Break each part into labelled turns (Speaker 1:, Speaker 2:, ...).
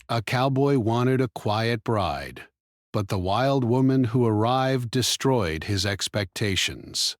Speaker 1: A cowboy wanted a quiet bride, but the wild woman who arrived destroyed his expectations.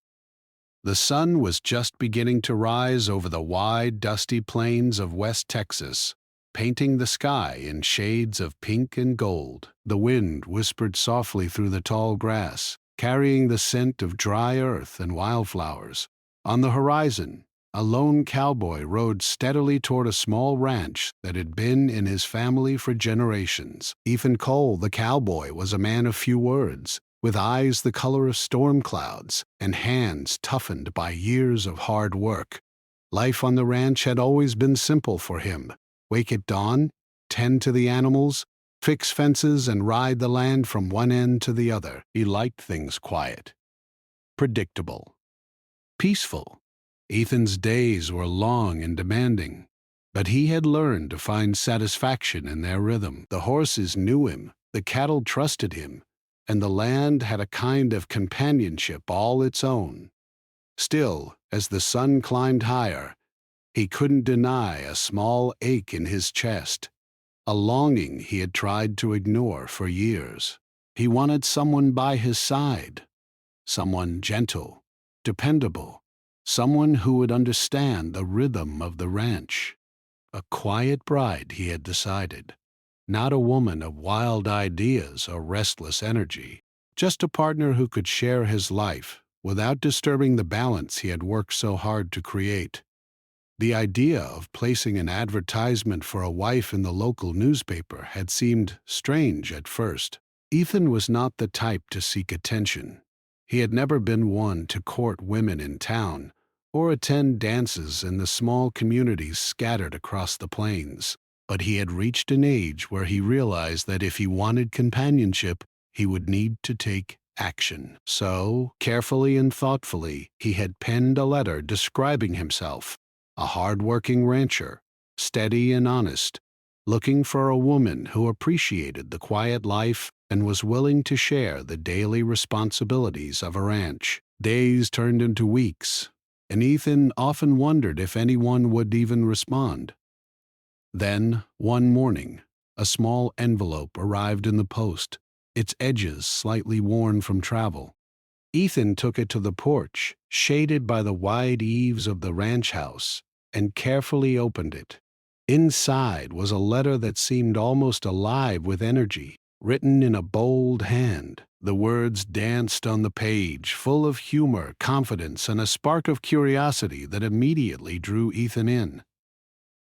Speaker 1: The sun was just beginning to rise over the wide, dusty plains of West Texas, painting the sky in shades of pink and gold. The wind whispered softly through the tall grass, carrying the scent of dry earth and wildflowers. On the horizon, a lone cowboy rode steadily toward a small ranch that had been in his family for generations. Ethan Cole, the cowboy, was a man of few words, with eyes the color of storm clouds and hands toughened by years of hard work. Life on the ranch had always been simple for him. Wake at dawn, tend to the animals, fix fences, and ride the land from one end to the other. He liked things quiet, predictable, peaceful. Ethan's days were long and demanding, but he had learned to find satisfaction in their rhythm. The horses knew him, the cattle trusted him, and the land had a kind of companionship all its own. Still, as the sun climbed higher, he couldn't deny a small ache in his chest, a longing he had tried to ignore for years. He wanted someone by his side, someone gentle, dependable, someone who would understand the rhythm of the ranch. A quiet bride, he had decided. Not a woman of wild ideas or restless energy, just a partner who could share his life without disturbing the balance he had worked so hard to create. The idea of placing an advertisement for a wife in the local newspaper had seemed strange at first. Ethan was not the type to seek attention. He had never been one to court women in town or attend dances in the small communities scattered across the plains. But he had reached an age where he realized that if he wanted companionship, he would need to take action. So, carefully and thoughtfully, he had penned a letter describing himself, a hard-working rancher, steady and honest, looking for a woman who appreciated the quiet life and was willing to share the daily responsibilities of a ranch. Days turned into weeks, and Ethan often wondered if anyone would even respond. Then, one morning, a small envelope arrived in the post, its edges slightly worn from travel. Ethan took it to the porch, shaded by the wide eaves of the ranch house, and carefully opened it. Inside was a letter that seemed almost alive with energy, written in a bold hand. The words danced on the page, full of humor, confidence, and a spark of curiosity that immediately drew Ethan in.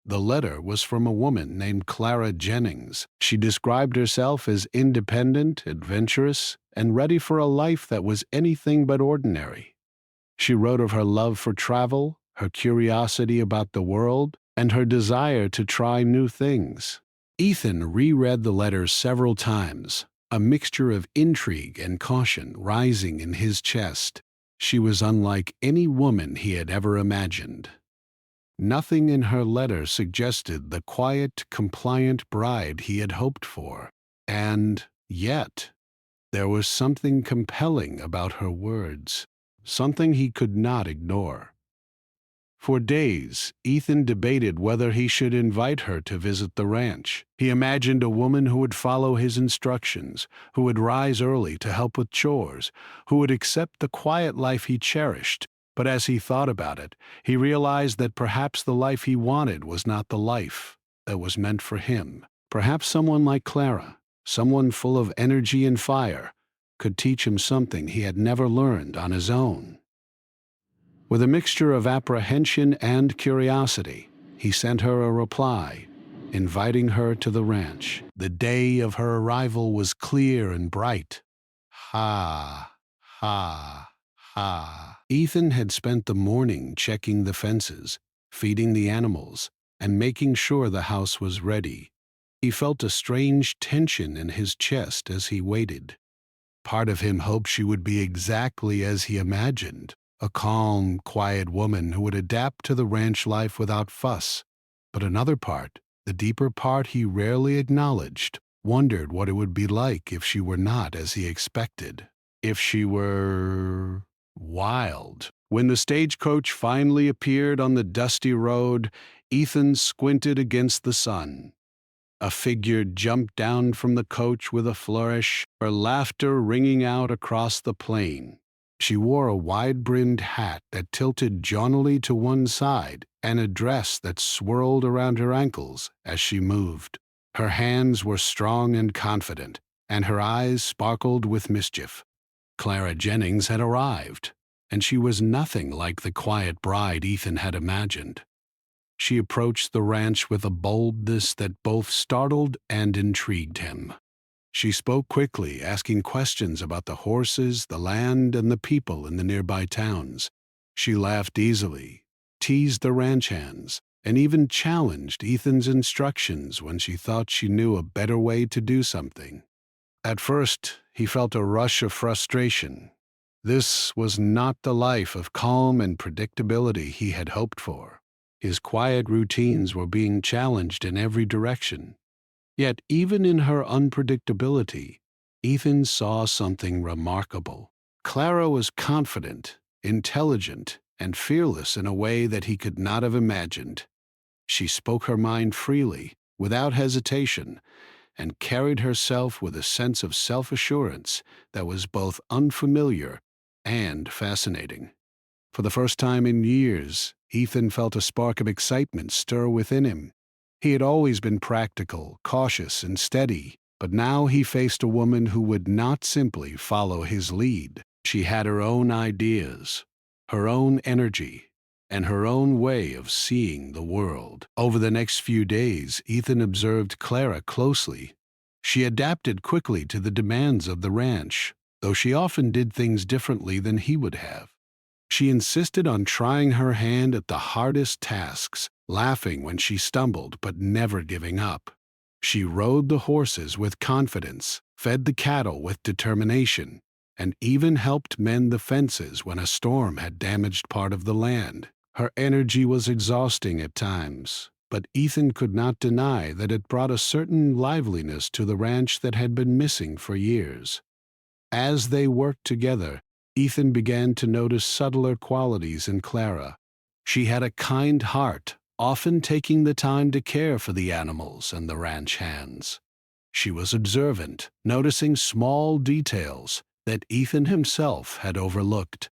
Speaker 1: The letter was from a woman named Clara Jennings. She described herself as independent, adventurous, and ready for a life that was anything but ordinary. She wrote of her love for travel, her curiosity about the world, and her desire to try new things. Ethan reread the letter several times, a mixture of intrigue and caution rising in his chest. She was unlike any woman he had ever imagined. Nothing in her letter suggested the quiet, compliant bride he had hoped for, and yet there was something compelling about her words, something he could not ignore. For days, Ethan debated whether he should invite her to visit the ranch. He imagined a woman who would follow his instructions, who would rise early to help with chores, who would accept the quiet life he cherished. But as he thought about it, he realized that perhaps the life he wanted was not the life that was meant for him. Perhaps someone like Clara, someone full of energy and fire, could teach him something he had never learned on his own. With a mixture of apprehension and curiosity, he sent her a reply, inviting her to the ranch. The day of her arrival was clear and bright. Ha, ha. Ethan had spent the morning checking the fences, feeding the animals, and making sure the house was ready. He felt a strange tension in his chest as he waited. Part of him hoped she would be exactly as he imagined, a calm, quiet woman who would adapt to the ranch life without fuss. But another part, the deeper part he rarely acknowledged, wondered what it would be like if she were not as he expected. If she were wild. When the stagecoach finally appeared on the dusty road, Ethan squinted against the sun. A figure jumped down from the coach with a flourish, her laughter ringing out across the plain. She wore a wide-brimmed hat that tilted jauntily to one side and a dress that swirled around her ankles as she moved. Her hands were strong and confident, and her eyes sparkled with mischief. Clara Jennings had arrived, and she was nothing like the quiet bride Ethan had imagined. She approached the ranch with a boldness that both startled and intrigued him. She spoke quickly, asking questions about the horses, the land, and the people in the nearby towns. She laughed easily, teased the ranch hands, and even challenged Ethan's instructions when she thought she knew a better way to do something. At first, he felt a rush of frustration. This was not the life of calm and predictability he had hoped for. His quiet routines were being challenged in every direction. Yet even in her unpredictability, Ethan saw something remarkable. Clara was confident, intelligent, and fearless in a way that he could not have imagined. She spoke her mind freely, without hesitation, and carried herself with a sense of self-assurance that was both unfamiliar and fascinating. For the first time in years, Ethan felt a spark of excitement stir within him. He had always been practical, cautious, and steady, but now he faced a woman who would not simply follow his lead. She had her own ideas, her own energy, and her own way of seeing the world. Over the next few days, Ethan observed Clara closely. She adapted quickly to the demands of the ranch, though she often did things differently than he would have. She insisted on trying her hand at the hardest tasks, laughing when she stumbled but never giving up. She rode the horses with confidence, fed the cattle with determination, and even helped mend the fences when a storm had damaged part of the land. Her energy was exhausting at times, but Ethan could not deny that it brought a certain liveliness to the ranch that had been missing for years. As they worked together, Ethan began to notice subtler qualities in Clara. She had a kind heart, often taking the time to care for the animals and the ranch hands. She was observant, noticing small details that Ethan himself had overlooked.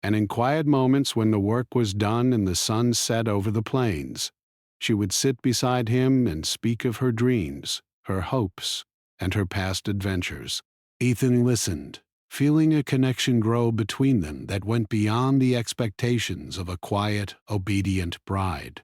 Speaker 1: And in quiet moments when the work was done and the sun set over the plains, she would sit beside him and speak of her dreams, her hopes, and her past adventures. Ethan listened, feeling a connection grow between them that went beyond the expectations of a quiet, obedient bride.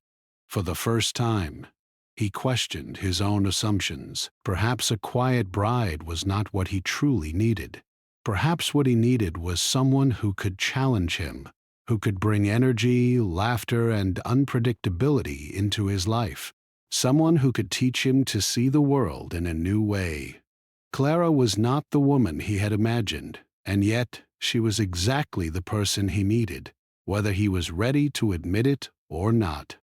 Speaker 1: For the first time, he questioned his own assumptions. Perhaps a quiet bride was not what he truly needed. Perhaps what he needed was someone who could challenge him, who could bring energy, laughter, and unpredictability into his life. Someone who could teach him to see the world in a new way. Clara was not the woman he had imagined, and yet she was exactly the person he needed, whether he was ready to admit it or not.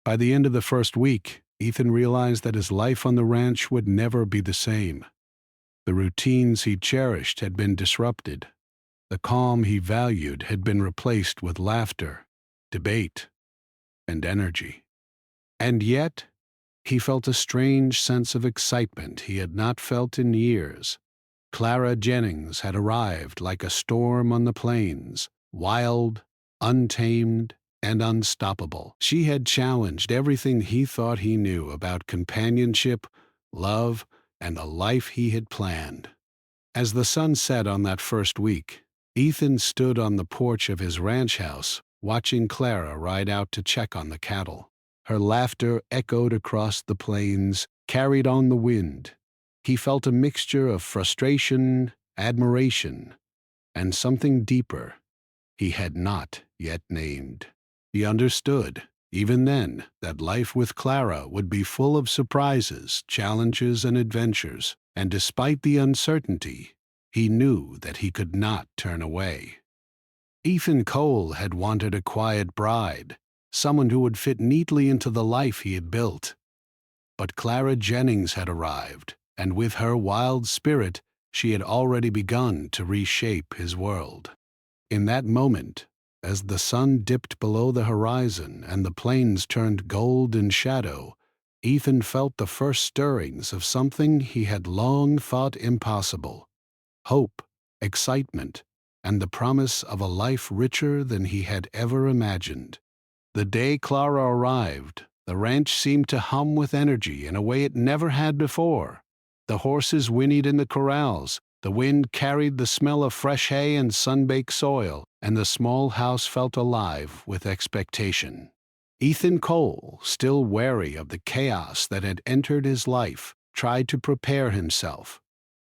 Speaker 1: By the end of the first week, Ethan realized that his life on the ranch would never be the same. The routines he cherished had been disrupted. The calm he valued had been replaced with laughter, debate, and energy. And yet, he felt a strange sense of excitement he had not felt in years. Clara Jennings had arrived like a storm on the plains, wild, untamed, and unstoppable. She had challenged everything he thought he knew about companionship, love, and the life he had planned. As the sun set on that first week, Ethan stood on the porch of his ranch house, watching Clara ride out to check on the cattle. Her laughter echoed across the plains, carried on the wind. He felt a mixture of frustration, admiration, and something deeper he had not yet named. He understood, even then, that life with Clara would be full of surprises, challenges, and adventures, and despite the uncertainty, he knew that he could not turn away. Ethan Cole had wanted a quiet bride, someone who would fit neatly into the life he had built. But Clara Jennings had arrived, and with her wild spirit, she had already begun to reshape his world. In that moment, as the sun dipped below the horizon and the plains turned gold in shadow, Ethan felt the first stirrings of something he had long thought impossible: hope, excitement, and the promise of a life richer than he had ever imagined. The day Clara arrived, the ranch seemed to hum with energy in a way it never had before. The horses whinnied in the corrals, the wind carried the smell of fresh hay and sun-baked soil, and the small house felt alive with expectation. Ethan Cole, still wary of the chaos that had entered his life, tried to prepare himself.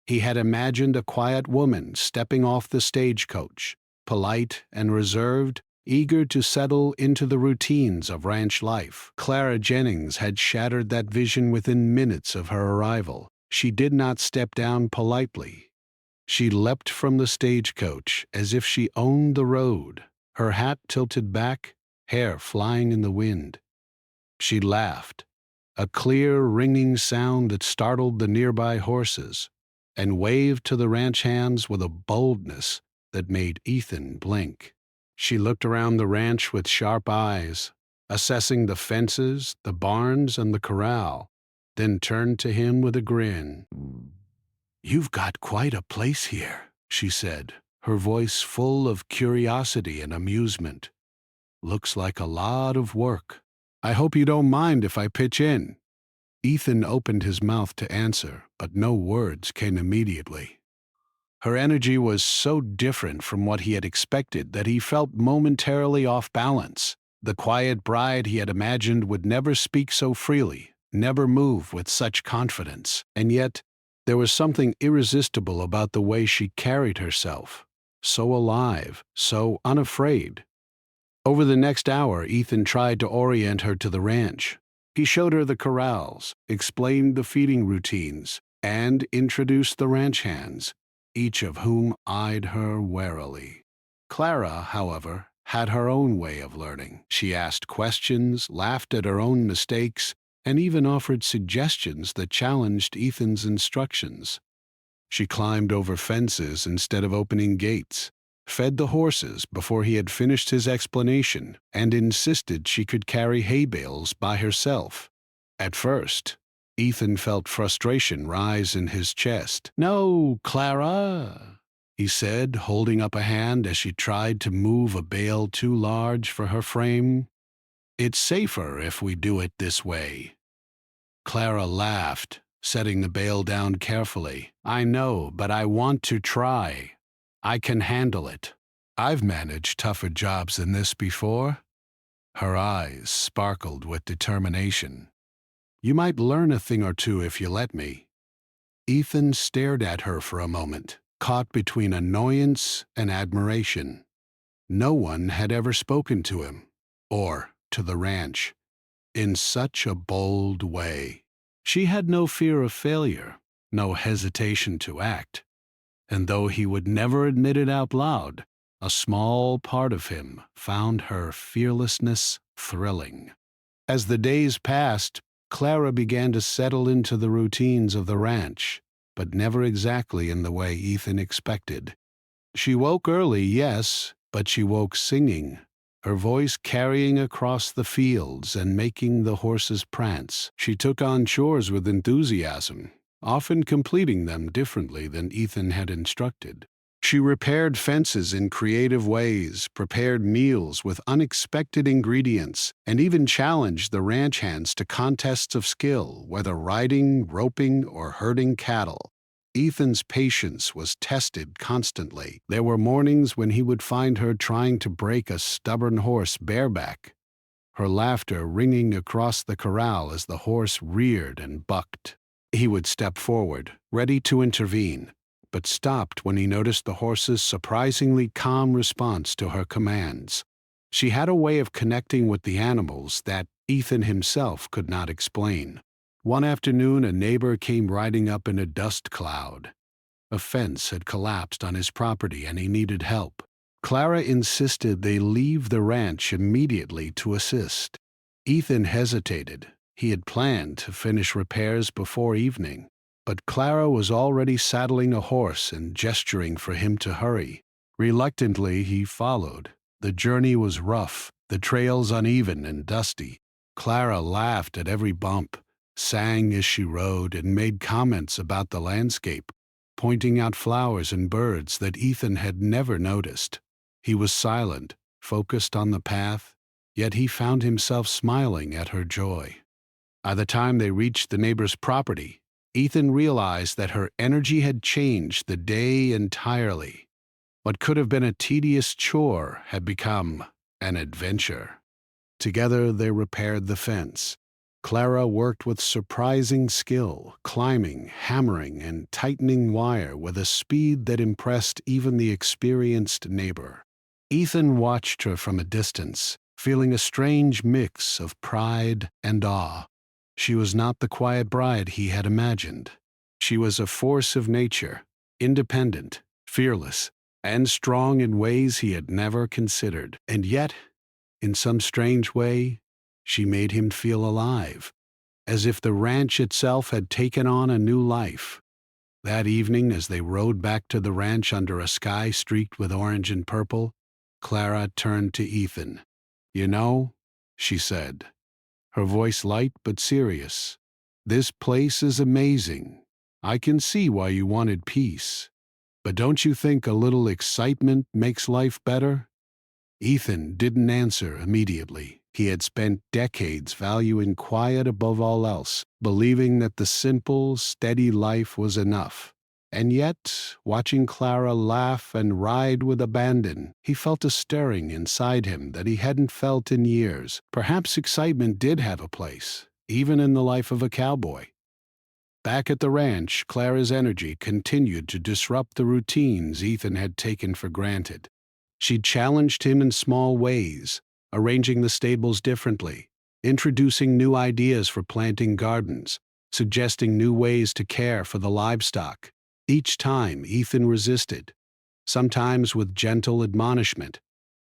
Speaker 1: He had imagined a quiet woman stepping off the stagecoach, polite and reserved, eager to settle into the routines of ranch life. Clara Jennings had shattered that vision within minutes of her arrival. She did not step down politely. She leapt from the stagecoach as if she owned the road, her hat tilted back, hair flying in the wind. She laughed, a clear, ringing sound that startled the nearby horses, and waved to the ranch hands with a boldness that made Ethan blink. She looked around the ranch with sharp eyes, assessing the fences, the barns, and the corral, then turned to him with a grin. "You've got quite a place here," she said, her voice full of curiosity and amusement. "Looks like a lot of work. I hope you don't mind if I pitch in." Ethan opened his mouth to answer, but no words came immediately. Her energy was so different from what he had expected that he felt momentarily off balance. The quiet bride he had imagined would never speak so freely, never move with such confidence. And yet, there was something irresistible about the way she carried herself. So alive, so unafraid. Over the next hour, Ethan tried to orient her to the ranch. He showed her the corrals, explained the feeding routines, and introduced the ranch hands, each of whom eyed her warily. Clara, however, had her own way of learning. She asked questions, laughed at her own mistakes, and even offered suggestions that challenged Ethan's instructions. She climbed over fences instead of opening gates, fed the horses before he had finished his explanation, and insisted she could carry hay bales by herself. At first, Ethan felt frustration rise in his chest. "No, Clara," he said, holding up a hand as she tried to move a bale too large for her frame. "It's safer if we do it this way." Clara laughed, setting the bale down carefully. "I know, but I want to try. I can handle it. I've managed tougher jobs than this before." Her eyes sparkled with determination. "You might learn a thing or two if you let me." Ethan stared at her for a moment, caught between annoyance and admiration. No one had ever spoken to him, or to the ranch, in such a bold way. She had no fear of failure, no hesitation to act, and though he would never admit it out loud, a small part of him found her fearlessness thrilling. As the days passed, Clara began to settle into the routines of the ranch, but never exactly in the way Ethan expected. She woke early, yes, but she woke singing, her voice carrying across the fields and making the horses prance. She took on chores with enthusiasm, often completing them differently than Ethan had instructed. She repaired fences in creative ways, prepared meals with unexpected ingredients, and even challenged the ranch hands to contests of skill, whether riding, roping, or herding cattle. Ethan's patience was tested constantly. There were mornings when he would find her trying to break a stubborn horse bareback, her laughter ringing across the corral as the horse reared and bucked. He would step forward, ready to intervene, but stopped when he noticed the horse's surprisingly calm response to her commands. She had a way of connecting with the animals that Ethan himself could not explain. One afternoon, a neighbor came riding up in a dust cloud. A fence had collapsed on his property and he needed help. Clara insisted they leave the ranch immediately to assist. Ethan hesitated. He had planned to finish repairs before evening, but Clara was already saddling a horse and gesturing for him to hurry. Reluctantly, he followed. The journey was rough, the trails uneven and dusty. Clara laughed at every bump, sang as she rode, and made comments about the landscape, pointing out flowers and birds that Ethan had never noticed. He was silent, focused on the path, yet he found himself smiling at her joy. By the time they reached the neighbor's property, Ethan realized that her energy had changed the day entirely. What could have been a tedious chore had become an adventure. Together they repaired the fence. Clara worked with surprising skill, climbing, hammering, and tightening wire with a speed that impressed even the experienced neighbor. Ethan watched her from a distance, feeling a strange mix of pride and awe. She was not the quiet bride he had imagined. She was a force of nature, independent, fearless, and strong in ways he had never considered. And yet, in some strange way, she made him feel alive, as if the ranch itself had taken on a new life. That evening, as they rode back to the ranch under a sky streaked with orange and purple, Clara turned to Ethan. "You know," she said, her voice light but serious, "this place is amazing. I can see why you wanted peace. But don't you think a little excitement makes life better?" Ethan didn't answer immediately. He had spent decades valuing quiet above all else, believing that the simple, steady life was enough. And yet, watching Clara laugh and ride with abandon, he felt a stirring inside him that he hadn't felt in years. Perhaps excitement did have a place, even in the life of a cowboy. Back at the ranch, Clara's energy continued to disrupt the routines Ethan had taken for granted. She challenged him in small ways, arranging the stables differently, introducing new ideas for planting gardens, suggesting new ways to care for the livestock. Each time, Ethan resisted, sometimes with gentle admonishment,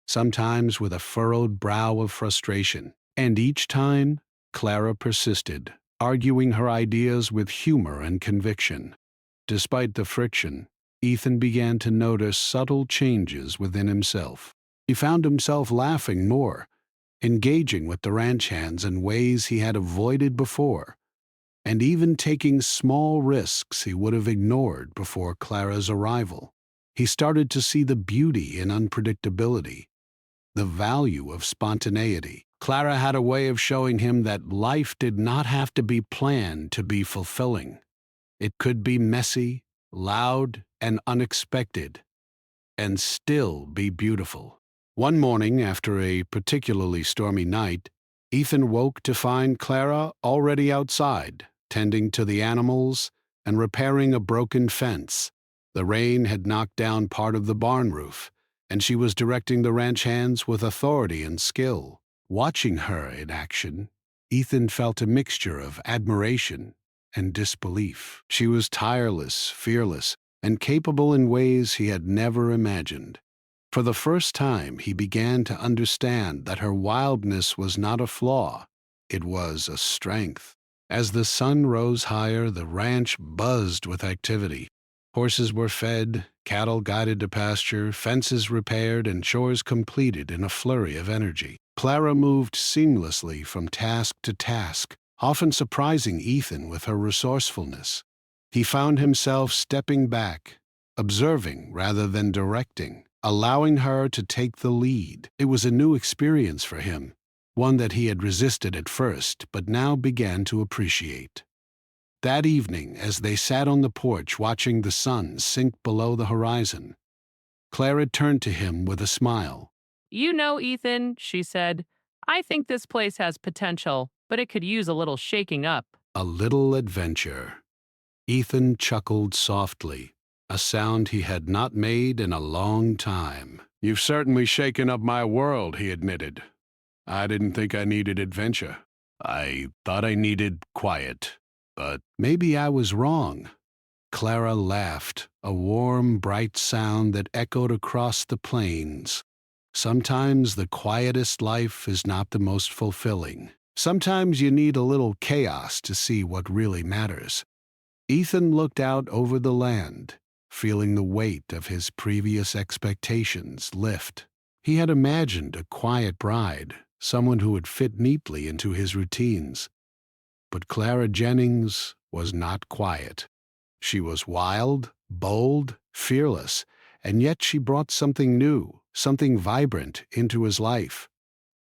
Speaker 1: sometimes with a furrowed brow of frustration. And each time, Clara persisted, arguing her ideas with humor and conviction. Despite the friction, Ethan began to notice subtle changes within himself. He found himself laughing more, engaging with the ranch hands in ways he had avoided before, and even taking small risks he would have ignored before Clara's arrival. He started to see the beauty in unpredictability, the value of spontaneity. Clara had a way of showing him that life did not have to be planned to be fulfilling. It could be messy, loud, and unexpected, and still be beautiful. One morning, after a particularly stormy night, Ethan woke to find Clara already outside, tending to the animals and repairing a broken fence. The rain had knocked down part of the barn roof, and she was directing the ranch hands with authority and skill. Watching her in action, Ethan felt a mixture of admiration and disbelief. She was tireless, fearless, and capable in ways he had never imagined. For the first time, he began to understand that her wildness was not a flaw, it was a strength. As the sun rose higher, the ranch buzzed with activity. Horses were fed, cattle guided to pasture, fences repaired, and chores completed in a flurry of energy. Clara moved seamlessly from task to task, often surprising Ethan with her resourcefulness. He found himself stepping back, observing rather than directing, allowing her to take the lead. It was a new experience for him, one that he had resisted at first but now began to appreciate. That evening, as they sat on the porch watching the sun sink below the horizon, Clara turned to him with a smile.
Speaker 2: "You know, Ethan," she said, "I think this place has potential, but it could use a little shaking up."
Speaker 1: A little adventure. Ethan chuckled softly, a sound he had not made in a long time. "You've certainly shaken up my world," he admitted. "I didn't think I needed adventure. I thought I needed quiet, but maybe I was wrong." Clara laughed, a warm, bright sound that echoed across the plains. Sometimes the quietest life is not the most fulfilling. Sometimes you need a little chaos to see what really matters. Ethan looked out over the land, feeling the weight of his previous expectations lift. He had imagined a quiet bride, someone who would fit neatly into his routines. But Clara Jennings was not quiet. She was wild, bold, fearless, and yet she brought something new, something vibrant into his life.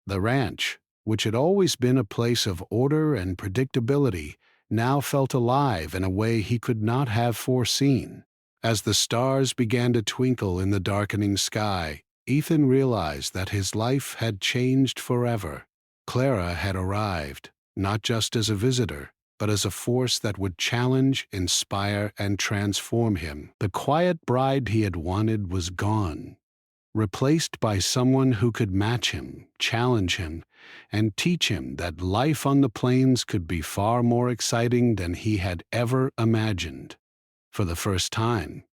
Speaker 1: The ranch, which had always been a place of order and predictability, now felt alive in a way he could not have foreseen. As the stars began to twinkle in the darkening sky, Ethan realized that his life had changed forever. Clara had arrived, not just as a visitor, but as a force that would challenge, inspire, and transform him. The quiet bride he had wanted was gone, replaced by someone who could match him, challenge him, and teach him that life on the plains could be far more exciting than he had ever imagined. For the first time,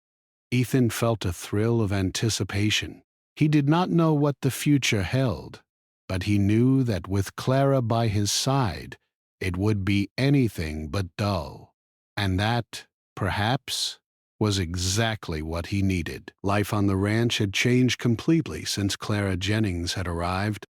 Speaker 1: Ethan felt a thrill of anticipation. He did not know what the future held, but he knew that with Clara by his side, it would be anything but dull. And that, perhaps, was exactly what he needed. Life on the ranch had changed completely since Clara Jennings had arrived.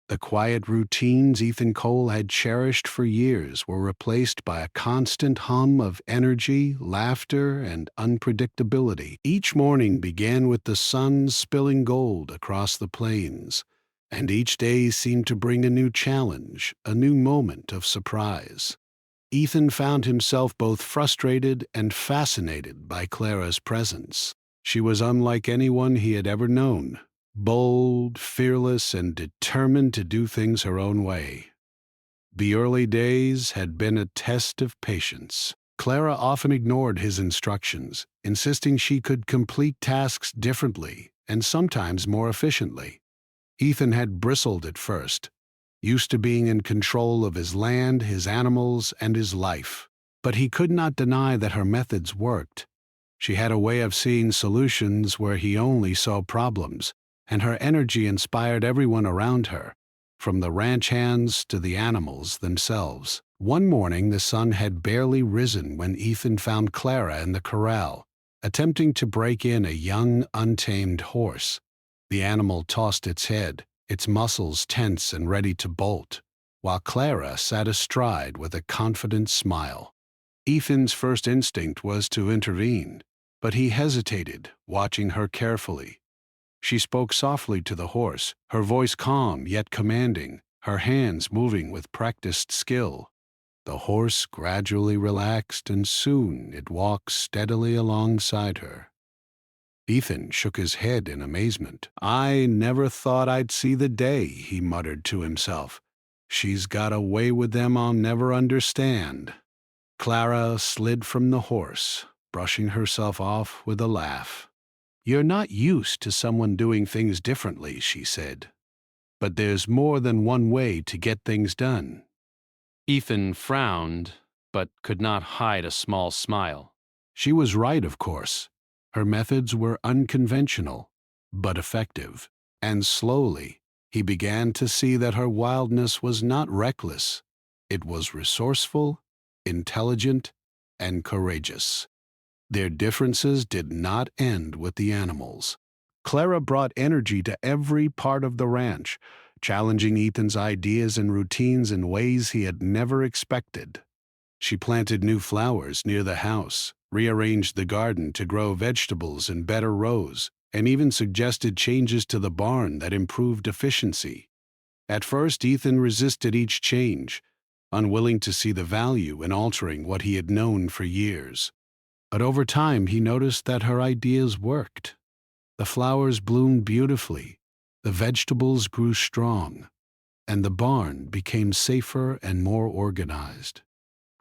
Speaker 1: The quiet routines Ethan Cole had cherished for years were replaced by a constant hum of energy, laughter, and unpredictability. Each morning began with the sun spilling gold across the plains, and each day seemed to bring a new challenge, a new moment of surprise. Ethan found himself both frustrated and fascinated by Clara's presence. She was unlike anyone he had ever known, bold, fearless, and determined to do things her own way. The early days had been a test of patience. Clara often ignored his instructions, insisting she could complete tasks differently and sometimes more efficiently. Ethan had bristled at first, used to being in control of his land, his animals, and his life. But he could not deny that her methods worked. She had a way of seeing solutions where he only saw problems, and her energy inspired everyone around her, from the ranch hands to the animals themselves. One morning the sun had barely risen when Ethan found Clara in the corral, attempting to break in a young, untamed horse. The animal tossed its head, its muscles tense and ready to bolt, while Clara sat astride with a confident smile. Ethan's first instinct was to intervene, but he hesitated, watching her carefully. She spoke softly to the horse, her voice calm yet commanding, her hands moving with practiced skill. The horse gradually relaxed, and soon it walked steadily alongside her. Ethan shook his head in amazement. "I never thought I'd see the day," he muttered to himself. "She's got a way with them I'll never understand." Clara slid from the horse, brushing herself off with a laugh. "You're not used to someone doing things differently," she said. "But there's more than one way to get things done." Ethan frowned, but could not hide a small smile. She was right, of course. Her methods were unconventional, but effective. And slowly, he began to see that her wildness was not reckless. It was resourceful, intelligent, and courageous. Their differences did not end with the animals. Clara brought energy to every part of the ranch, challenging Ethan's ideas and routines in ways he had never expected. She planted new flowers near the house, rearranged the garden to grow vegetables in better rows, and even suggested changes to the barn that improved efficiency. At first, Ethan resisted each change, unwilling to see the value in altering what he had known for years. But over time, he noticed that her ideas worked. The flowers bloomed beautifully, the vegetables grew strong, and the barn became safer and more organized.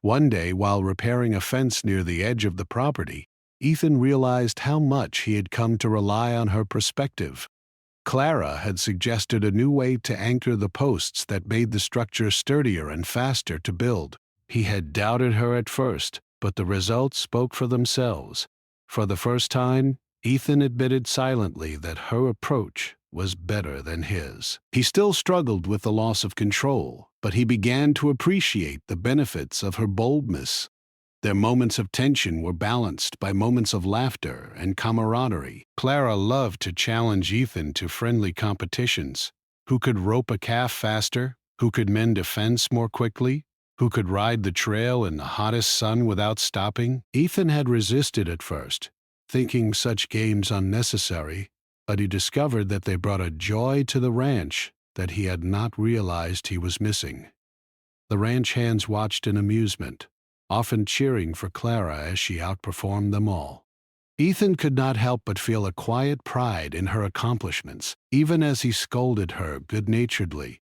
Speaker 1: One day, while repairing a fence near the edge of the property, Ethan realized how much he had come to rely on her perspective. Clara had suggested a new way to anchor the posts that made the structure sturdier and faster to build. He had doubted her at first, but the results spoke for themselves. For the first time, Ethan admitted silently that her approach was better than his. He still struggled with the loss of control, but he began to appreciate the benefits of her boldness. Their moments of tension were balanced by moments of laughter and camaraderie. Clara loved to challenge Ethan to friendly competitions. Who could rope a calf faster? Who could mend a fence more quickly? who could ride the trail in the hottest sun without stopping. Ethan had resisted at first, thinking such games unnecessary, but he discovered that they brought a joy to the ranch that he had not realized he was missing. The ranch hands watched in amusement, often cheering for Clara as she outperformed them all. Ethan could not help but feel a quiet pride in her accomplishments, even as he scolded her good-naturedly.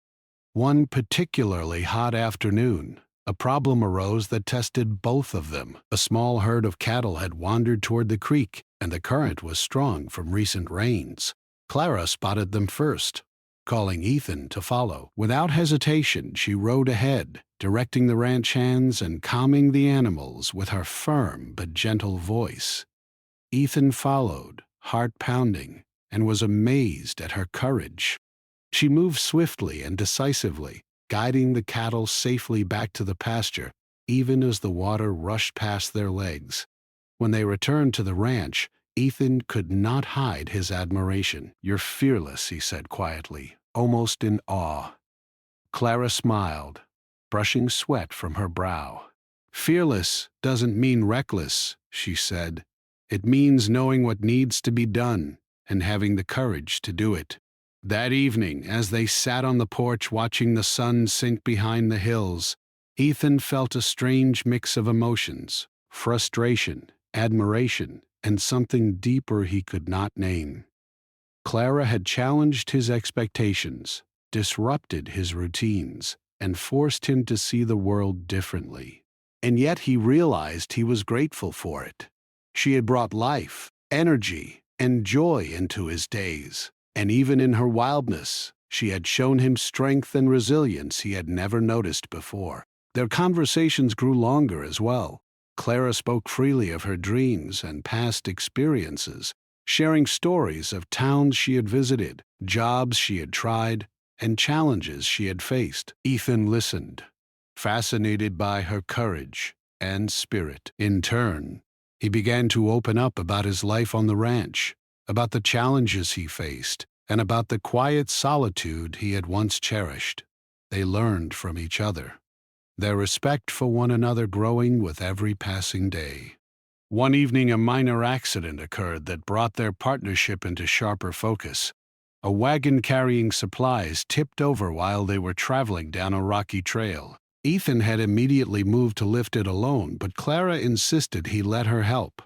Speaker 1: One particularly hot afternoon, a problem arose that tested both of them. A small herd of cattle had wandered toward the creek, and the current was strong from recent rains. Clara spotted them first, calling Ethan to follow. Without hesitation, she rode ahead, directing the ranch hands and calming the animals with her firm but gentle voice. Ethan followed, heart pounding, and was amazed at her courage. She moved swiftly and decisively, guiding the cattle safely back to the pasture, even as the water rushed past their legs. When they returned to the ranch, Ethan could not hide his admiration. "You're fearless," he said quietly, almost in awe. Clara smiled, brushing sweat from her brow. "Fearless doesn't mean reckless," she said. "It means knowing what needs to be done and having the courage to do it." That evening, as they sat on the porch watching the sun sink behind the hills, Ethan felt a strange mix of emotions: frustration, admiration, and something deeper he could not name. Clara had challenged his expectations, disrupted his routines, and forced him to see the world differently. And yet he realized he was grateful for it. She had brought life, energy, and joy into his days, and even in her wildness, she had shown him strength and resilience he had never noticed before. Their conversations grew longer as well. Clara spoke freely of her dreams and past experiences, sharing stories of towns she had visited, jobs she had tried, and challenges she had faced. Ethan listened, fascinated by her courage and spirit. In turn, he began to open up about his life on the ranch, about the challenges he faced, and about the quiet solitude he had once cherished. They learned from each other, their respect for one another growing with every passing day. One evening, a minor accident occurred that brought their partnership into sharper focus. A wagon carrying supplies tipped over while they were traveling down a rocky trail. Ethan had immediately moved to lift it alone, but Clara insisted he let her help.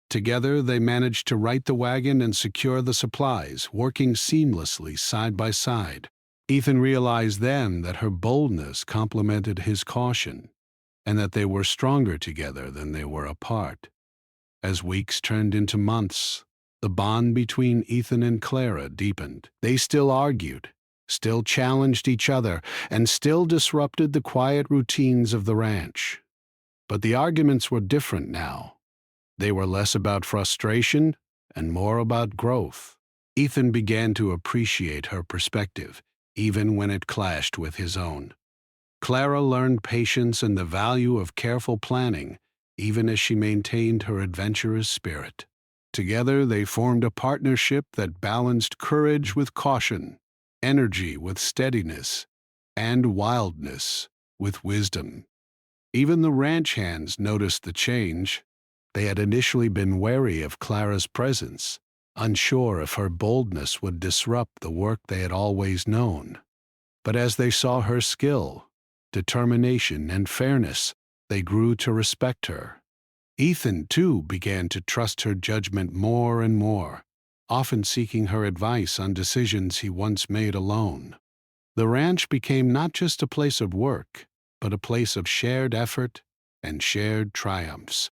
Speaker 1: Together, they managed to right the wagon and secure the supplies, working seamlessly side by side. Ethan realized then that her boldness complemented his caution, and that they were stronger together than they were apart. As weeks turned into months, the bond between Ethan and Clara deepened. They still argued, still challenged each other, and still disrupted the quiet routines of the ranch. But the arguments were different now. They were less about frustration and more about growth. Ethan began to appreciate her perspective, even when it clashed with his own. Clara learned patience and the value of careful planning, even as she maintained her adventurous spirit. Together, they formed a partnership that balanced courage with caution, energy with steadiness, and wildness with wisdom. Even the ranch hands noticed the change. They had initially been wary of Clara's presence, unsure if her boldness would disrupt the work they had always known. But as they saw her skill, determination, and fairness, they grew to respect her. Ethan, too, began to trust her judgment more and more, often seeking her advice on decisions he once made alone. The ranch became not just a place of work, but a place of shared effort and shared triumphs.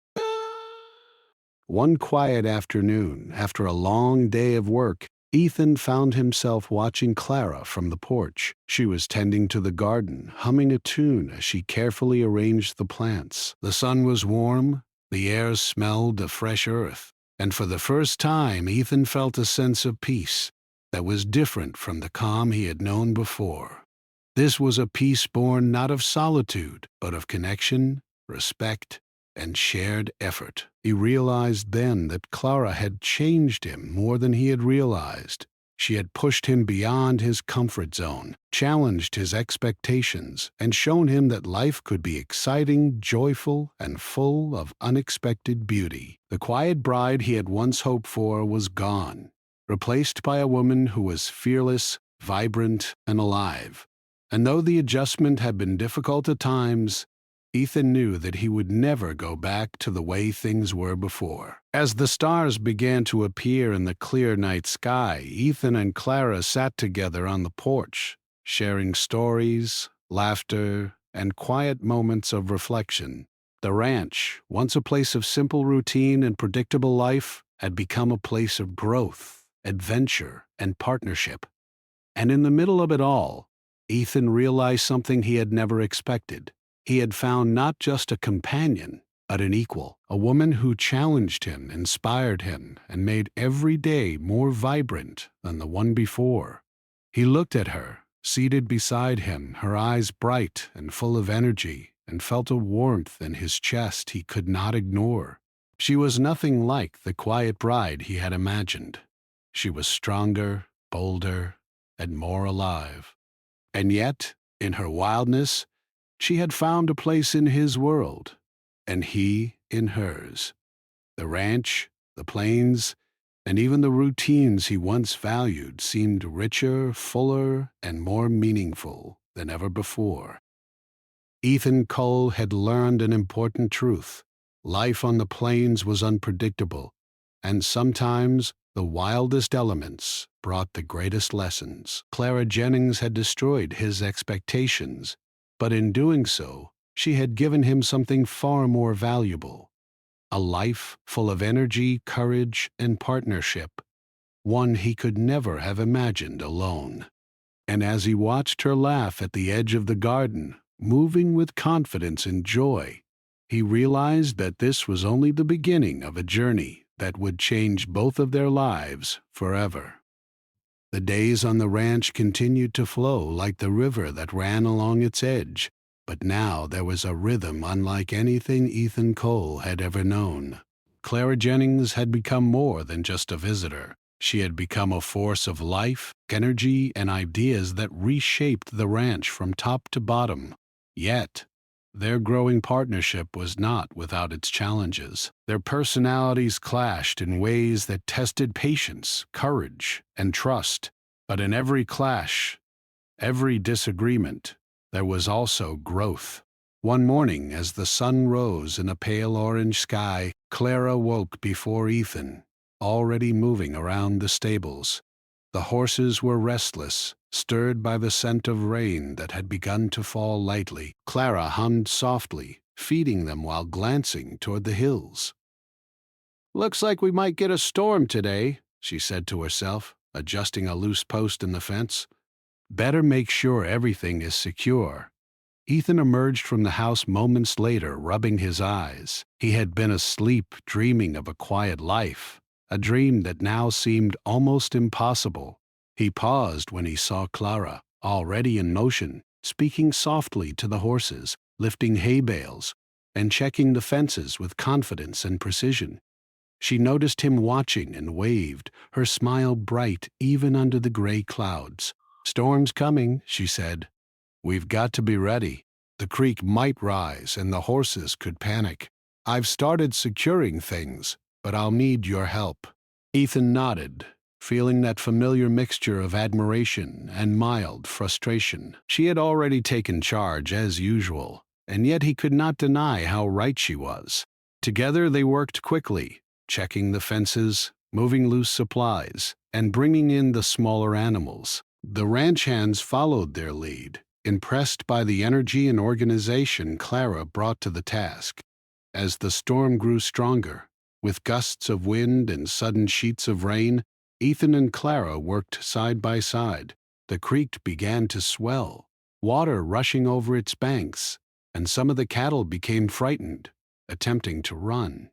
Speaker 1: One quiet afternoon, after a long day of work, Ethan found himself watching Clara from the porch. She was tending to the garden, humming a tune as she carefully arranged the plants. The sun was warm, the air smelled of fresh earth, and for the first time Ethan felt a sense of peace that was different from the calm he had known before. This was a peace born not of solitude, but of connection, respect, and shared effort. He realized then that Clara had changed him more than he had realized. She had pushed him beyond his comfort zone, challenged his expectations, and shown him that life could be exciting, joyful, and full of unexpected beauty. The quiet bride he had once hoped for was gone, replaced by a woman who was fearless, vibrant, and alive. And though the adjustment had been difficult at times, Ethan knew that he would never go back to the way things were before. As the stars began to appear in the clear night sky, Ethan and Clara sat together on the porch, sharing stories, laughter, and quiet moments of reflection. The ranch, once a place of simple routine and predictable life, had become a place of growth, adventure, and partnership. And in the middle of it all, Ethan realized something he had never expected. He had found not just a companion, but an equal, a woman who challenged him, inspired him, and made every day more vibrant than the one before. He looked at her, seated beside him, her eyes bright and full of energy, and felt a warmth in his chest he could not ignore. She was nothing like the quiet bride he had imagined. She was stronger, bolder, and more alive. And yet, in her wildness, she had found a place in his world, and he in hers. The ranch, the plains, and even the routines he once valued seemed richer, fuller, and more meaningful than ever before. Ethan Cole had learned an important truth. Life on the plains was unpredictable, and sometimes the wildest elements brought the greatest lessons. Clara Jennings had destroyed his expectations, but in doing so, she had given him something far more valuable. A life full of energy, courage, and partnership, one he could never have imagined alone. And as he watched her laugh at the edge of the garden, moving with confidence and joy, he realized that this was only the beginning of a journey that would change both of their lives forever. The days on the ranch continued to flow like the river that ran along its edge, but now there was a rhythm unlike anything Ethan Cole had ever known. Clara Jennings had become more than just a visitor. She had become a force of life, energy, and ideas that reshaped the ranch from top to bottom. Yet, their growing partnership was not without its challenges. Their personalities clashed in ways that tested patience, courage, and trust. But in every clash, every disagreement, there was also growth. One morning, as the sun rose in a pale orange sky, Clara woke before Ethan, already moving around the stables. The horses were restless, stirred by the scent of rain that had begun to fall lightly. Clara hummed softly, feeding them while glancing toward the hills. "Looks like we might get a storm today," she said to herself, adjusting a loose post in the fence. "Better make sure everything is secure." Ethan emerged from the house moments later, rubbing his eyes. He had been asleep, dreaming of a quiet life, a dream that now seemed almost impossible. He paused when he saw Clara, already in motion, speaking softly to the horses, lifting hay bales, and checking the fences with confidence and precision. She noticed him watching and waved, her smile bright even under the gray clouds. "Storm's coming," she said. "We've got to be ready. The creek might rise and the horses could panic. I've started securing things, but I'll need your help." Ethan nodded, feeling that familiar mixture of admiration and mild frustration. She had already taken charge as usual, and yet he could not deny how right she was. Together they worked quickly, checking the fences, moving loose supplies, and bringing in the smaller animals. The ranch hands followed their lead, impressed by the energy and organization Clara brought to the task. As the storm grew stronger, with gusts of wind and sudden sheets of rain, Ethan and Clara worked side by side. The creek began to swell, water rushing over its banks, and some of the cattle became frightened, attempting to run.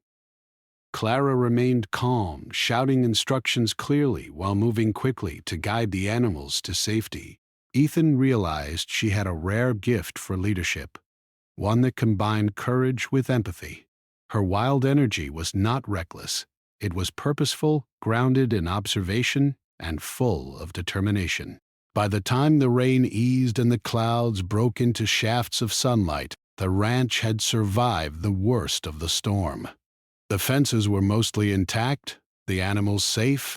Speaker 1: Clara remained calm, shouting instructions clearly while moving quickly to guide the animals to safety. Ethan realized she had a rare gift for leadership, one that combined courage with empathy. Her wild energy was not reckless. It was purposeful, grounded in observation, and full of determination. By the time the rain eased and the clouds broke into shafts of sunlight, the ranch had survived the worst of the storm. The fences were mostly intact, the animals safe,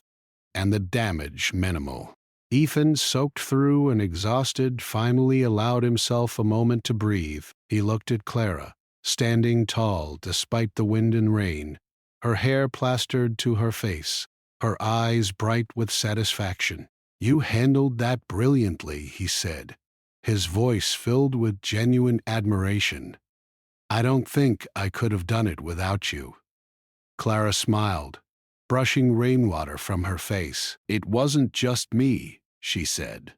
Speaker 1: and the damage minimal. Ethan, soaked through and exhausted, finally allowed himself a moment to breathe. He looked at Clara, standing tall despite the wind and rain, her hair plastered to her face, her eyes bright with satisfaction. "You handled that brilliantly," he said, his voice filled with genuine admiration. "I don't think I could have done it without you." Clara smiled, brushing rainwater from her face. "It wasn't just me," she said.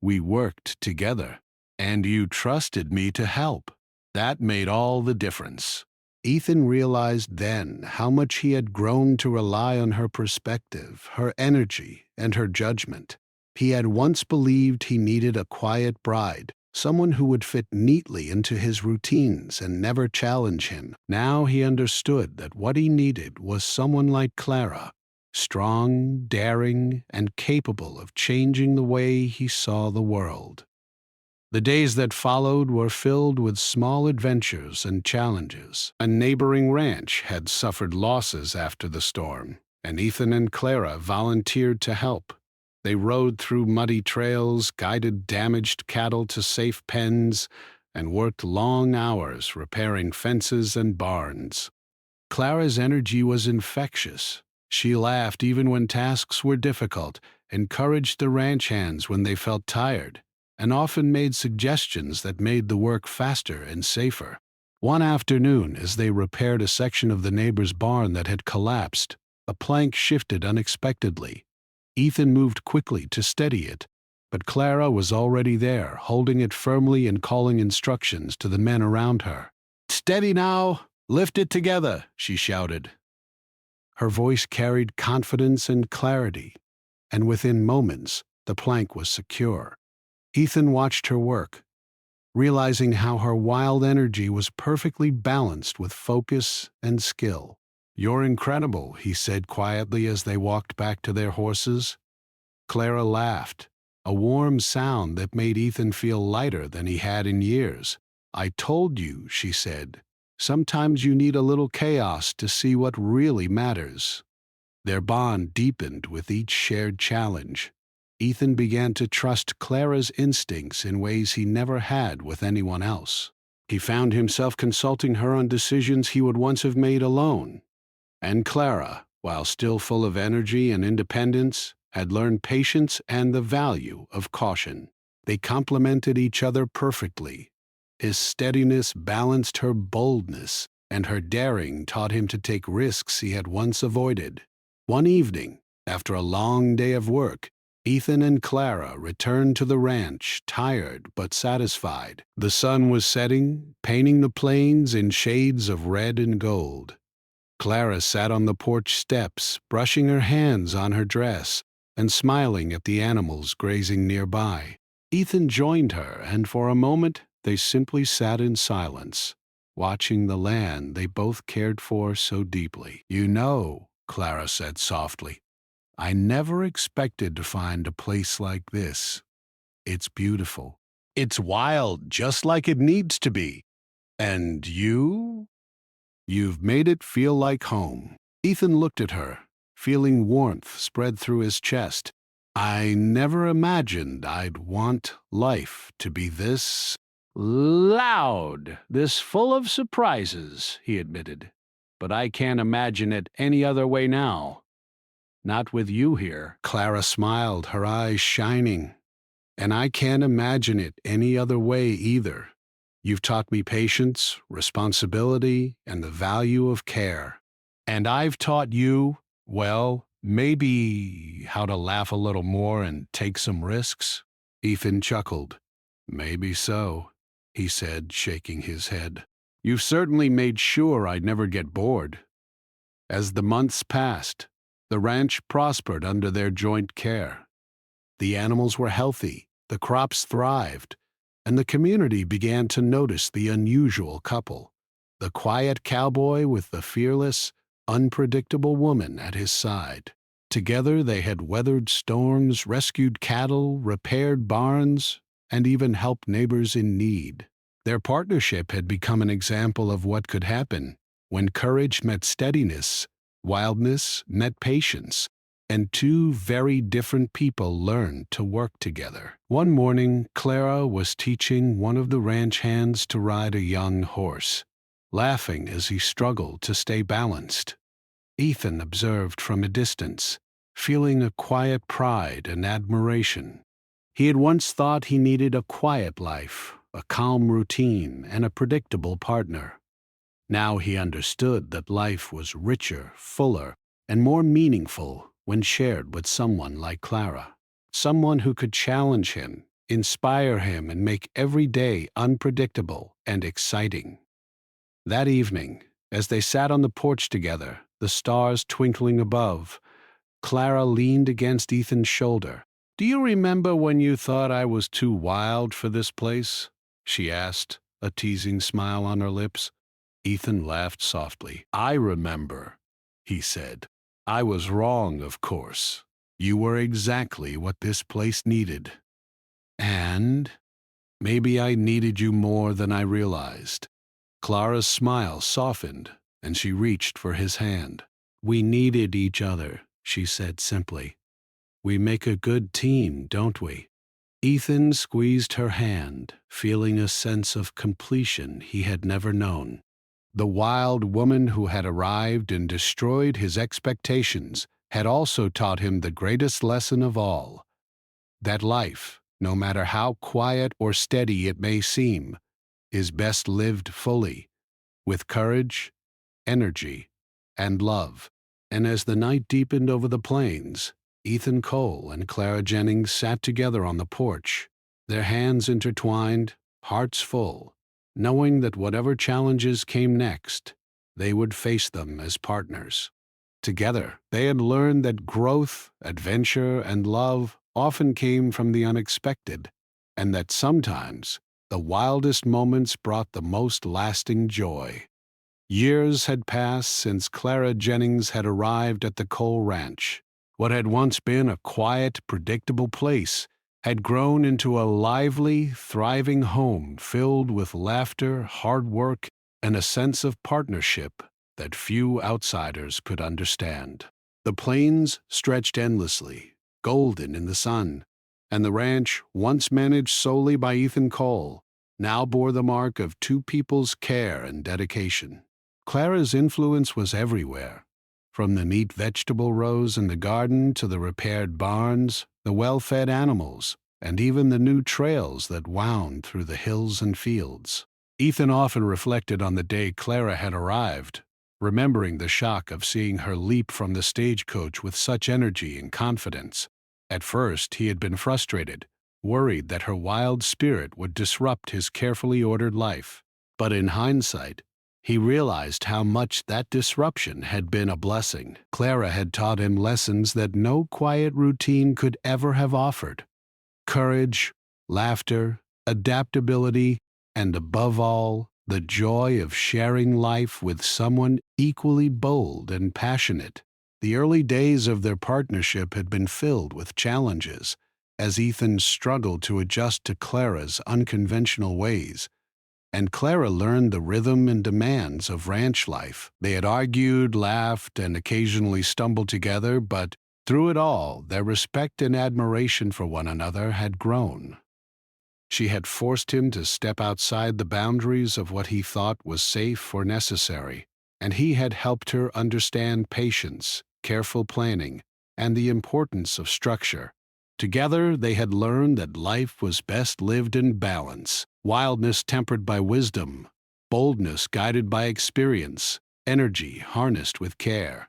Speaker 1: "We worked together, and you trusted me to help. That made all the difference." Ethan realized then how much he had grown to rely on her perspective, her energy, and her judgment. He had once believed he needed a quiet bride, someone who would fit neatly into his routines and never challenge him. Now he understood that what he needed was someone like Clara, strong, daring, and capable of changing the way he saw the world. The days that followed were filled with small adventures and challenges. A neighboring ranch had suffered losses after the storm, and Ethan and Clara volunteered to help. They rode through muddy trails, guided damaged cattle to safe pens, and worked long hours repairing fences and barns. Clara's energy was infectious. She laughed even when tasks were difficult, encouraged the ranch hands when they felt tired, and often made suggestions that made the work faster and safer. One afternoon, as they repaired a section of the neighbor's barn that had collapsed, a plank shifted unexpectedly. Ethan moved quickly to steady it, but Clara was already there, holding it firmly and calling instructions to the men around her. "Steady now! Lift it together!" she shouted. Her voice carried confidence and clarity, and within moments, the plank was secure. Ethan watched her work, realizing how her wild energy was perfectly balanced with focus and skill. "You're incredible," he said quietly as they walked back to their horses. Clara laughed, a warm sound that made Ethan feel lighter than he had in years. "I told you," she said, "sometimes you need a little chaos to see what really matters." Their bond deepened with each shared challenge. Ethan began to trust Clara's instincts in ways he never had with anyone else. He found himself consulting her on decisions he would once have made alone. And Clara, while still full of energy and independence, had learned patience and the value of caution. They complemented each other perfectly. His steadiness balanced her boldness, and her daring taught him to take risks he had once avoided. One evening, after a long day of work, Ethan and Clara returned to the ranch, tired but satisfied. The sun was setting, painting the plains in shades of red and gold. Clara sat on the porch steps, brushing her hands on her dress and smiling at the animals grazing nearby. Ethan joined her, and for a moment they simply sat in silence, watching the land they both cared for so deeply. "You know," Clara said softly, "I never expected to find a place like this. It's beautiful. It's wild, just like it needs to be. And you've made it feel like home." Ethan looked at her, feeling warmth spread through his chest. "I never imagined I'd want life to be this loud, this full of surprises," he admitted. "But I can't imagine it any other way now. Not with you here." Clara smiled, her eyes shining. "And I can't imagine it any other way either. You've taught me patience, responsibility, and the value of care. And I've taught you, well, maybe how to laugh a little more and take some risks." Ethan chuckled. "Maybe so," he said, shaking his head. "You've certainly made sure I'd never get bored." As the months passed, the ranch prospered under their joint care. The animals were healthy, the crops thrived, and the community began to notice the unusual couple, the quiet cowboy with the fearless, unpredictable woman at his side. Together they had weathered storms, rescued cattle, repaired barns, and even helped neighbors in need. Their partnership had become an example of what could happen when courage met steadiness, wildness met patience, and two very different people learned to work together. One morning, Clara was teaching one of the ranch hands to ride a young horse, laughing as he struggled to stay balanced. Ethan observed from a distance, feeling a quiet pride and admiration. He had once thought he needed a quiet life, a calm routine, and a predictable partner. Now he understood that life was richer, fuller, and more meaningful when shared with someone like Clara. Someone who could challenge him, inspire him, and make every day unpredictable and exciting. That evening, as they sat on the porch together, the stars twinkling above, Clara leaned against Ethan's shoulder. "Do you remember when you thought I was too wild for this place?" she asked, a teasing smile on her lips. Ethan laughed softly. "I remember," he said. "I was wrong, of course. You were exactly what this place needed. And maybe I needed you more than I realized." Clara's smile softened, and she reached for his hand. "We needed each other," she said simply. "We make a good team, don't we?" Ethan squeezed her hand, feeling a sense of completion he had never known. The wild woman who had arrived and destroyed his expectations had also taught him the greatest lesson of all, that life, no matter how quiet or steady it may seem, is best lived fully, with courage, energy, and love. And as the night deepened over the plains, Ethan Cole and Clara Jennings sat together on the porch, their hands intertwined, hearts full, knowing that whatever challenges came next, they would face them as partners. Together, they had learned that growth, adventure, and love often came from the unexpected, and that sometimes the wildest moments brought the most lasting joy. Years had passed since Clara Jennings had arrived at the Cole Ranch. What had once been a quiet, predictable place had grown into a lively, thriving home filled with laughter, hard work, and a sense of partnership that few outsiders could understand. The plains stretched endlessly, golden in the sun, and the ranch, once managed solely by Ethan Cole, now bore the mark of two people's care and dedication. Clara's influence was everywhere, from the neat vegetable rows in the garden to the repaired barns, the well-fed animals, and even the new trails that wound through the hills and fields. Ethan often reflected on the day Clara had arrived, remembering the shock of seeing her leap from the stagecoach with such energy and confidence. At first, he had been frustrated, worried that her wild spirit would disrupt his carefully ordered life. But in hindsight, he realized how much that disruption had been a blessing. Clara had taught him lessons that no quiet routine could ever have offered: courage, laughter, adaptability, and above all, the joy of sharing life with someone equally bold and passionate. The early days of their partnership had been filled with challenges, as Ethan struggled to adjust to Clara's unconventional ways, and Clara learned the rhythm and demands of ranch life. They had argued, laughed, and occasionally stumbled together, but through it all, their respect and admiration for one another had grown. She had forced him to step outside the boundaries of what he thought was safe or necessary, and he had helped her understand patience, careful planning, and the importance of structure. Together, they had learned that life was best lived in balance, wildness tempered by wisdom, boldness guided by experience, energy harnessed with care.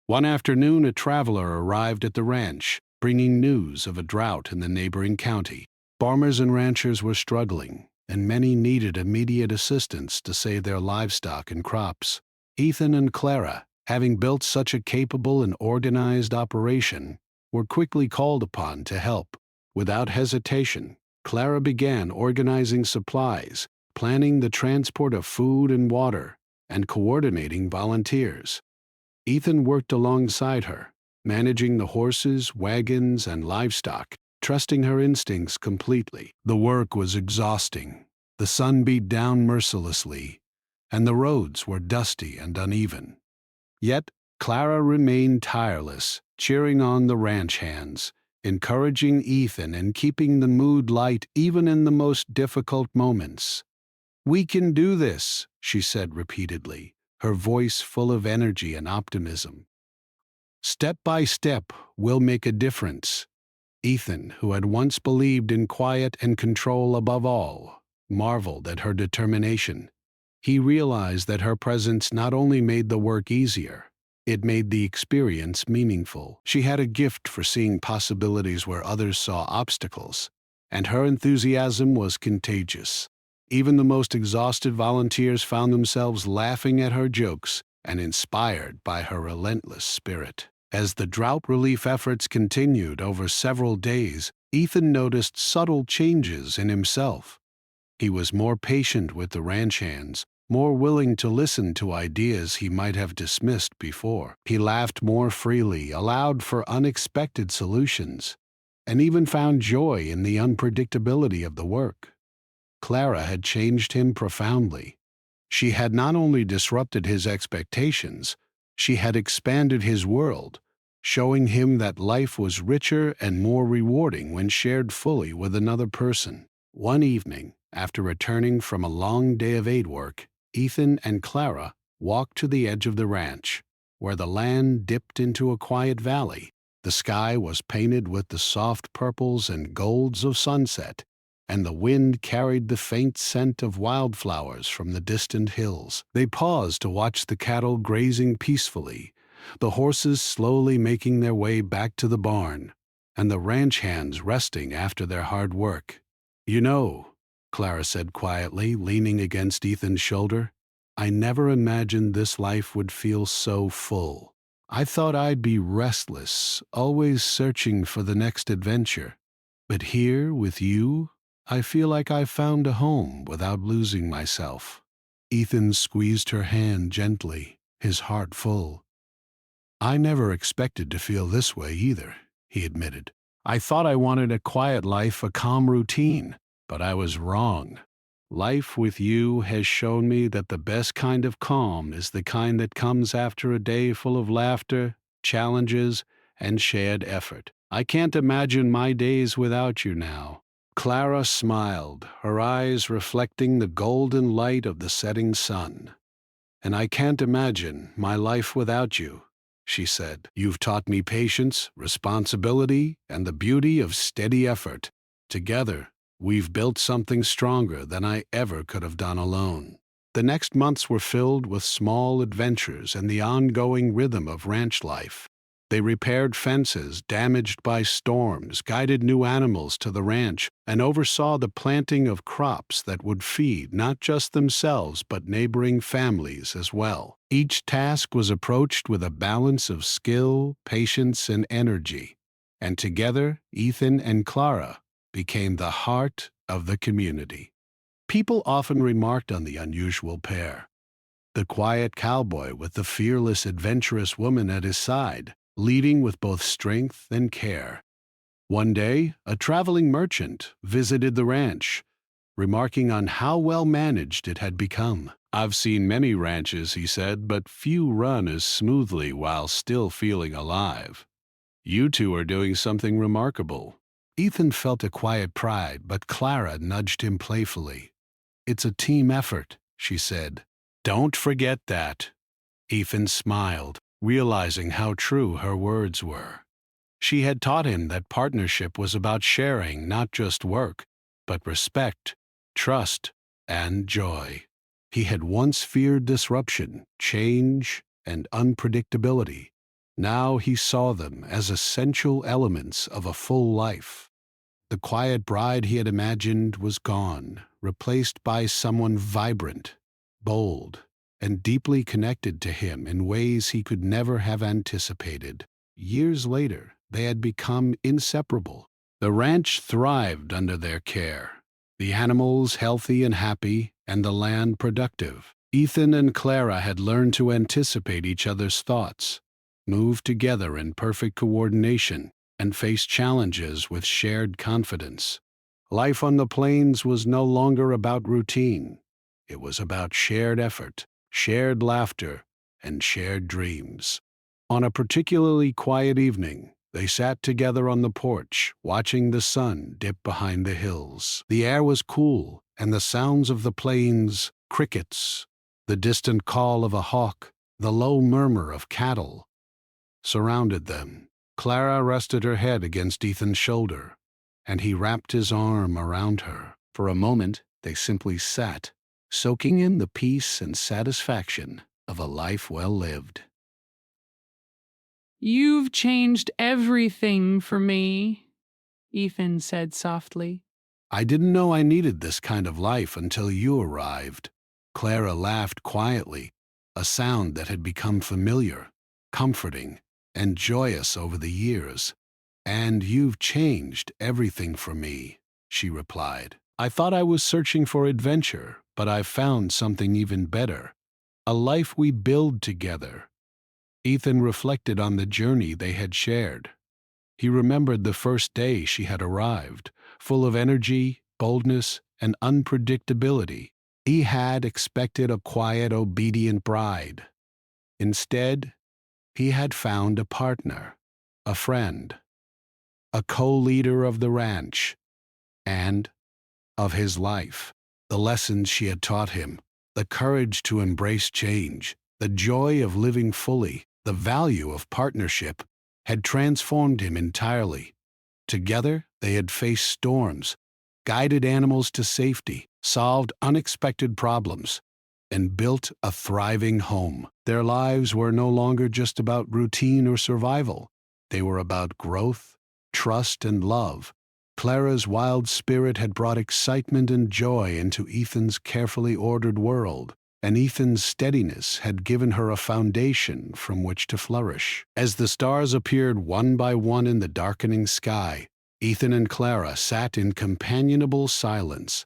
Speaker 1: One afternoon, a traveler arrived at the ranch, bringing news of a drought in the neighboring county. Farmers and ranchers were struggling, and many needed immediate assistance to save their livestock and crops. Ethan and Clara, having built such a capable and organized operation, were quickly called upon to help. Without hesitation, Clara began organizing supplies, planning the transport of food and water, and coordinating volunteers. Ethan worked alongside her, managing the horses, wagons, and livestock, trusting her instincts completely. The work was exhausting. The sun beat down mercilessly, and the roads were dusty and uneven. Yet, Clara remained tireless, cheering on the ranch hands, encouraging Ethan and keeping the mood light even in the most difficult moments. "We can do this," she said repeatedly, her voice full of energy and optimism. "Step by step, we'll make a difference." Ethan, who had once believed in quiet and control above all, marveled at her determination. He realized that her presence not only made the work easier, it made the experience meaningful. She had a gift for seeing possibilities where others saw obstacles, and her enthusiasm was contagious. Even the most exhausted volunteers found themselves laughing at her jokes and inspired by her relentless spirit. As the drought relief efforts continued over several days, Ethan noticed subtle changes in himself. He was more patient with the ranch hands, more willing to listen to ideas he might have dismissed before. He laughed more freely, allowed for unexpected solutions, and even found joy in the unpredictability of the work. Clara had changed him profoundly. She had not only disrupted his expectations, she had expanded his world, showing him that life was richer and more rewarding when shared fully with another person. One evening, after returning from a long day of aid work, Ethan and Clara walked to the edge of the ranch, where the land dipped into a quiet valley. The sky was painted with the soft purples and golds of sunset, and the wind carried the faint scent of wildflowers from the distant hills. They paused to watch the cattle grazing peacefully, the horses slowly making their way back to the barn, and the ranch hands resting after their hard work. "You know," Clara said quietly, leaning against Ethan's shoulder, "I never imagined this life would feel so full. I thought I'd be restless, always searching for the next adventure. But here, with you, I feel like I've found a home without losing myself." Ethan squeezed her hand gently, his heart full. "I never expected to feel this way either," he admitted. "I thought I wanted a quiet life, a calm routine, but I was wrong. Life with you has shown me that the best kind of calm is the kind that comes after a day full of laughter, challenges, and shared effort. I can't imagine my days without you now." Clara smiled, her eyes reflecting the golden light of the setting sun. "And I can't imagine my life without you," she said. "You've taught me patience, responsibility, and the beauty of steady effort. Together, we've built something stronger than I ever could have done alone." The next months were filled with small adventures and the ongoing rhythm of ranch life. They repaired fences damaged by storms, guided new animals to the ranch, and oversaw the planting of crops that would feed not just themselves but neighboring families as well. Each task was approached with a balance of skill, patience, and energy, and together Ethan and Clara became the heart of the community. People often remarked on the unusual pair. The quiet cowboy with the fearless, adventurous woman at his side, leading with both strength and care. One day, a traveling merchant visited the ranch, remarking on how well managed it had become. "I've seen many ranches," he said, "but few run as smoothly while still feeling alive. You two are doing something remarkable." Ethan felt a quiet pride, but Clara nudged him playfully. "It's a team effort," she said. "Don't forget that." Ethan smiled, realizing how true her words were. She had taught him that partnership was about sharing not just work, but respect, trust, and joy. He had once feared disruption, change, and unpredictability. Now he saw them as essential elements of a full life. The quiet bride he had imagined was gone, replaced by someone vibrant, bold, and deeply connected to him in ways he could never have anticipated. Years later, they had become inseparable. The ranch thrived under their care, the animals healthy and happy, and the land productive. Ethan and Clara had learned to anticipate each other's thoughts, moved together in perfect coordination, and faced challenges with shared confidence. Life on the plains was no longer about routine. It was about shared effort, shared laughter, and shared dreams. On a particularly quiet evening, they sat together on the porch, watching the sun dip behind the hills. The air was cool, and the sounds of the plains, crickets, the distant call of a hawk, the low murmur of cattle, surrounded them. Clara rested her head against Ethan's shoulder, and he wrapped his arm around her. For a moment, they simply sat, soaking in the peace and satisfaction of a life well lived.
Speaker 2: You've changed everything for me, Ethan said softly.
Speaker 1: I didn't know I needed this kind of life until you arrived. Clara laughed quietly, a sound that had become familiar, comforting, and joyous over the years. And you've changed everything for me, she replied. I thought I was searching for adventure, but I've found something even better. A life we build together. Ethan reflected on the journey they had shared. He remembered the first day she had arrived, full of energy, boldness, and unpredictability. He had expected a quiet, obedient bride. Instead, he had found a partner, a friend, a co-leader of the ranch, and of his life. The lessons she had taught him, the courage to embrace change, the joy of living fully, the value of partnership, had transformed him entirely. Together, they had faced storms, guided animals to safety, solved unexpected problems, and built a thriving home. Their lives were no longer just about routine or survival. They were about growth, trust, and love. Clara's wild spirit had brought excitement and joy into Ethan's carefully ordered world, and Ethan's steadiness had given her a foundation from which to flourish. As the stars appeared one by one in the darkening sky, Ethan and Clara sat in companionable silence.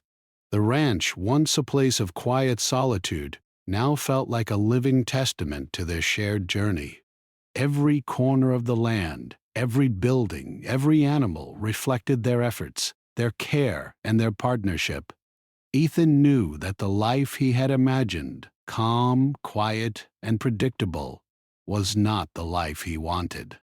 Speaker 1: The ranch, once a place of quiet solitude, now felt like a living testament to their shared journey. Every corner of the land, every building, every animal reflected their efforts, their care, and their partnership. Ethan knew that the life he had imagined, calm, quiet, and predictable, was not the life he wanted.